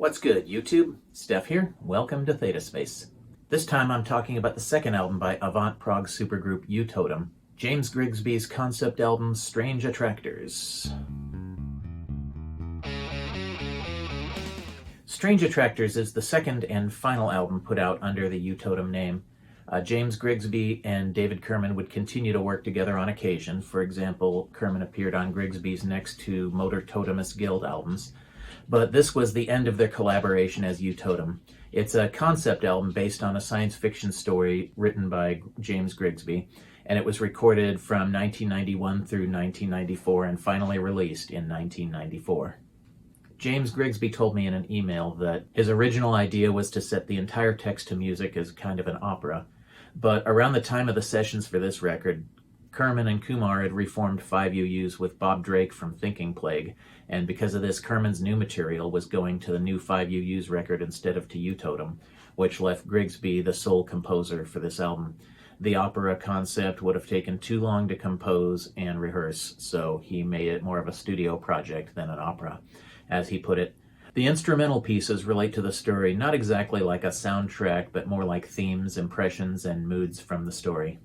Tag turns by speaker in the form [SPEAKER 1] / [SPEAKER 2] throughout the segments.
[SPEAKER 1] What's good, YouTube? Steph here. Welcome to Theta Space. This time I'm talking about the second album by avant-prog supergroup U Totem, James Grigsby's concept album Strange Attractors. Strange Attractors is the second and final album put out under the U Totem name. James Grigsby and David Kerman would continue to work together on occasion. For example, Kerman appeared on Grigsby's next two Motor Totemist Guild albums. But this was the end of their collaboration as U Totem. It's a concept album based on a science fiction story written by James Grigsby, and it was recorded from 1991 through 1994 and finally released in 1994. James Grigsby told me in an email that his original idea was to set the entire text to music as kind of an opera, but around the time of the sessions for this record, Kerman and Kumar had reformed 5UUs with Bob Drake from Thinking Plague, and because of this, Kerman's new material was going to the new 5UUs record instead of to U Totem, which left Grigsby the sole composer for this album. The opera concept would have taken too long to compose and rehearse, so he made it more of a studio project than an opera, as he put it. The instrumental pieces relate to the story not exactly like a soundtrack, but more like themes, impressions, and moods from the story.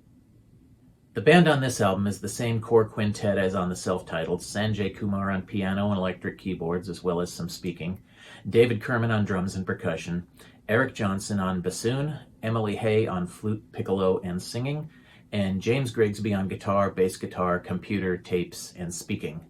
[SPEAKER 1] The band on this album is the same core quintet as on the self-titled: Sanjay Kumar on piano and electric keyboards, as well as some speaking, David Kerman on drums and percussion, Eric Johnson on bassoon, Emily Hay on flute, piccolo, and singing, and James Grigsby on guitar, bass guitar, computer, tapes, and speaking.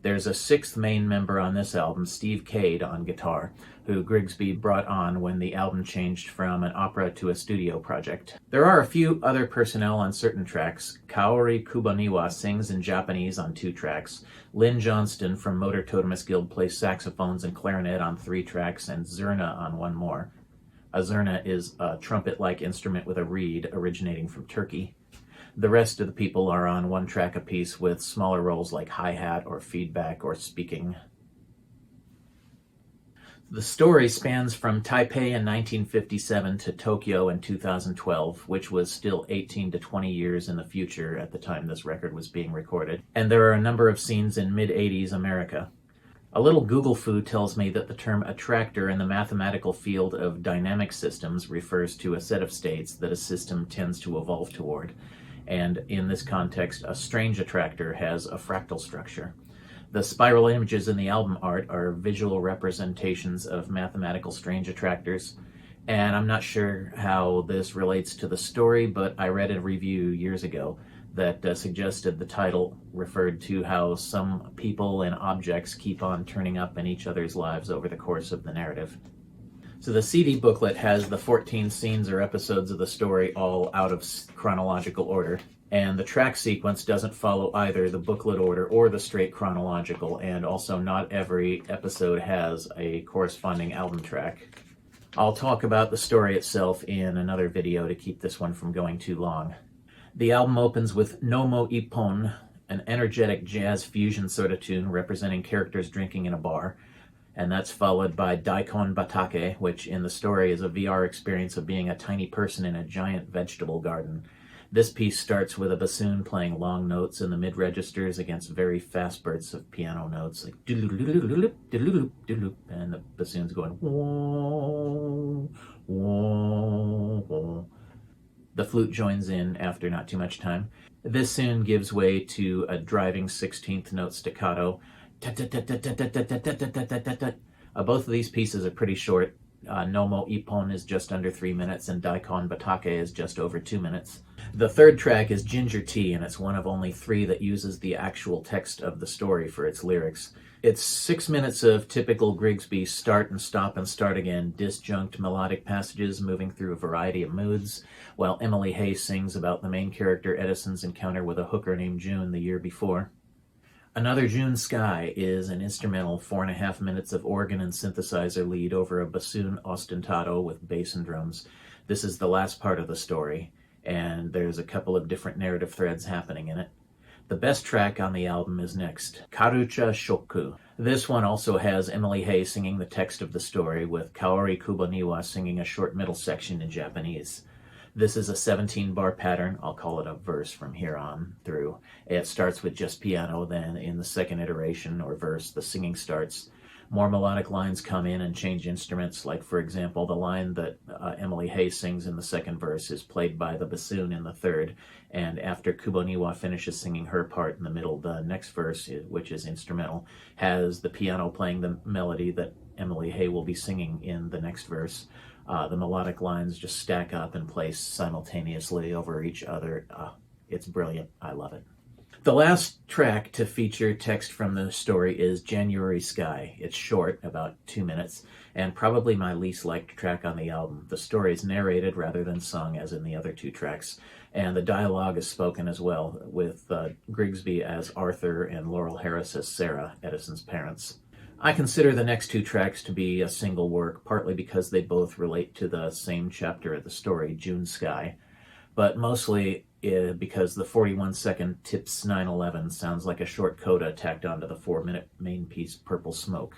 [SPEAKER 1] There's a sixth main member on this album, Steve Cade, on guitar, who Grigsby brought on when the album changed from an opera to a studio project. There are a few other personnel on certain tracks. Kaori Kubaniwa sings in Japanese on 2 tracks. Lynn Johnston from Motor Totemist Guild plays saxophones and clarinet on 3 tracks, and zurna on 1 more. A zurna is a trumpet-like instrument with a reed originating from Turkey. The rest of the people are on 1 track apiece with smaller roles like hi-hat or feedback or speaking. The story spans from Taipei in 1957 to Tokyo in 2012, which was still 18 to 20 years in the future at the time this record was being recorded, and there are a number of scenes in mid-80s America. A little Google foo tells me that the term attractor in the mathematical field of dynamic systems refers to a set of states that a system tends to evolve toward. And in this context, a strange attractor has a fractal structure. The spiral images in the album art are visual representations of mathematical strange attractors, and I'm not sure how this relates to the story, but I read a review years ago that suggested the title referred to how some people and objects keep on turning up in each other's lives over the course of the narrative. So the CD booklet has the 14 scenes or episodes of the story all out of chronological order, and the track sequence doesn't follow either the booklet order or the straight chronological, and also not every episode has a corresponding album track. I'll talk about the story itself in another video to keep this one from going too long. The album opens with No Mo Ippon, an energetic jazz fusion sort of tune representing characters drinking in a bar. And that's followed by Daikon Batake, which in the story is a VR experience of being a tiny person in a giant vegetable garden. This piece starts with a bassoon playing long notes in the mid-registers against very fast bursts of piano notes, like doodle-doodle-doodle-doop, doodle-doop, and the bassoon's going whoa, whoa, whoa. The flute joins in after not too much time. This soon gives way to a driving 16th note staccato. Both of these pieces are pretty short. No Mo Ippon is just under 3 minutes, and Daikon Batake is just over 2 minutes. The third track is Ginger Tea, and it's one of only 3 that uses the actual text of the story for its lyrics. It's 6 minutes of typical Grigsby start and stop and start again, disjunct melodic passages moving through a variety of moods, while Emily Hay sings about the main character Edison's encounter with a hooker named June the year before. Another June Sky is an instrumental 4.5 minutes of organ and synthesizer lead over a bassoon ostentato with bass and drums. This is the last part of the story, and there's a couple of different narrative threads happening in it. The best track on the album is next, Karucha Shoku. This one also has Emily Hay singing the text of the story, with Kaori Kubaniwa singing a short middle section in Japanese. This is a 17-bar pattern. I'll call it a verse from here on through. It starts with just piano, then in the second iteration or verse, the singing starts. More melodic lines come in and change instruments, like, for example, the line that Emily Hay sings in the second verse is played by the bassoon in the third, and after Kuboniwa finishes singing her part in the middle, the next verse, which is instrumental, has the piano playing the melody that Emily Hay will be singing in the next verse. The melodic lines just stack up and play simultaneously over each other. It's brilliant. I love it. The last track to feature text from the story is January Sky. It's short, about 2 minutes, and probably my least liked track on the album. The story is narrated rather than sung, as in the other 2 tracks, and the dialogue is spoken as well, with Grigsby as Arthur and Laurel Harris as Sarah, Edison's parents. I consider the next 2 tracks to be a single work, partly because they both relate to the same chapter of the story, June Sky, but mostly because the 41-second Tips 911 sounds like a short coda tacked onto the 4-minute main piece, Purple Smoke.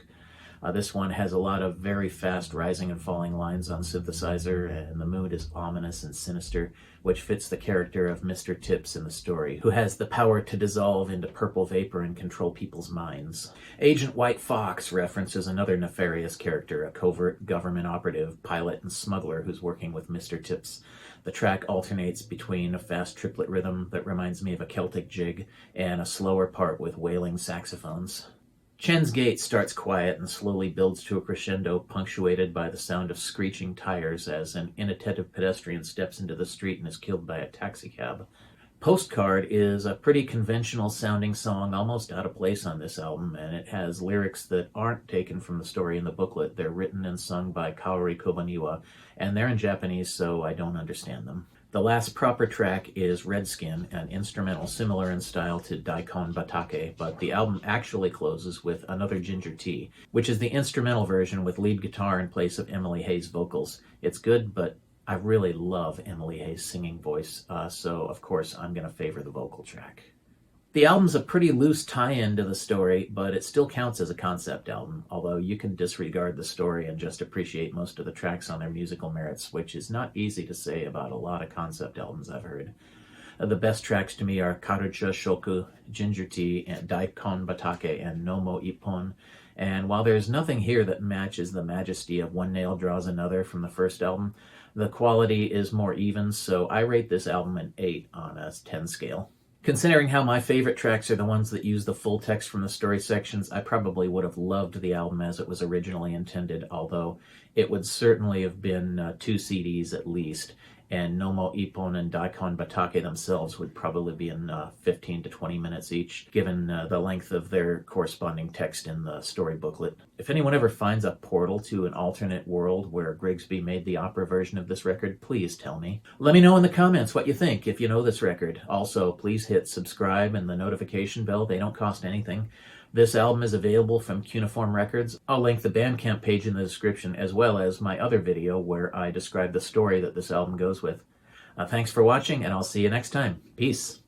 [SPEAKER 1] This one has a lot of very fast rising and falling lines on synthesizer, and the mood is ominous and sinister, which fits the character of Mr. Tips in the story, who has the power to dissolve into purple vapor and control people's minds. Agent White Fox references another nefarious character, a covert government operative, pilot, and smuggler who's working with Mr. Tips. The track alternates between a fast triplet rhythm that reminds me of a Celtic jig and a slower part with wailing saxophones. Chen's Gate starts quiet and slowly builds to a crescendo, punctuated by the sound of screeching tires as an inattentive pedestrian steps into the street and is killed by a taxicab. Postcard is a pretty conventional sounding song, almost out of place on this album, and it has lyrics that aren't taken from the story in the booklet. They're written and sung by Kaori Kobaniwa, and they're in Japanese, so I don't understand them. The last proper track is Redskin, an instrumental similar in style to Daikon Batake, but the album actually closes with Another Ginger Tea, which is the instrumental version with lead guitar in place of Emily Hay's vocals. It's good, but I really love Emily Hay's singing voice, so of course I'm going to favor the vocal track. The album's a pretty loose tie-in to the story, but it still counts as a concept album, although you can disregard the story and just appreciate most of the tracks on their musical merits, which is not easy to say about a lot of concept albums I've heard. The best tracks to me are Karucha Shoku, Ginger Tea, and Daikon Batake, and Nomo Ippon. And while there's nothing here that matches the majesty of One Nail Draws Another from the first album, the quality is more even, so I rate this album an 8 on a 10 scale. Considering how my favorite tracks are the ones that use the full text from the story sections, I probably would have loved the album as it was originally intended, although it would certainly have been 2 CDs at least, and Nomo Ippon and Daikon Batake themselves would probably be in 15 to 20 minutes each, given the length of their corresponding text in the story booklet. If anyone ever finds a portal to an alternate world where Grigsby made the opera version of this record, please tell me. Let me know in the comments what you think if you know this record. Also, please hit subscribe and the notification bell. They don't cost anything. This album is available from Cuneiform Records. I'll link the Bandcamp page in the description, as well as my other video where I describe the story that this album goes with. Thanks for watching, and I'll see you next time. Peace.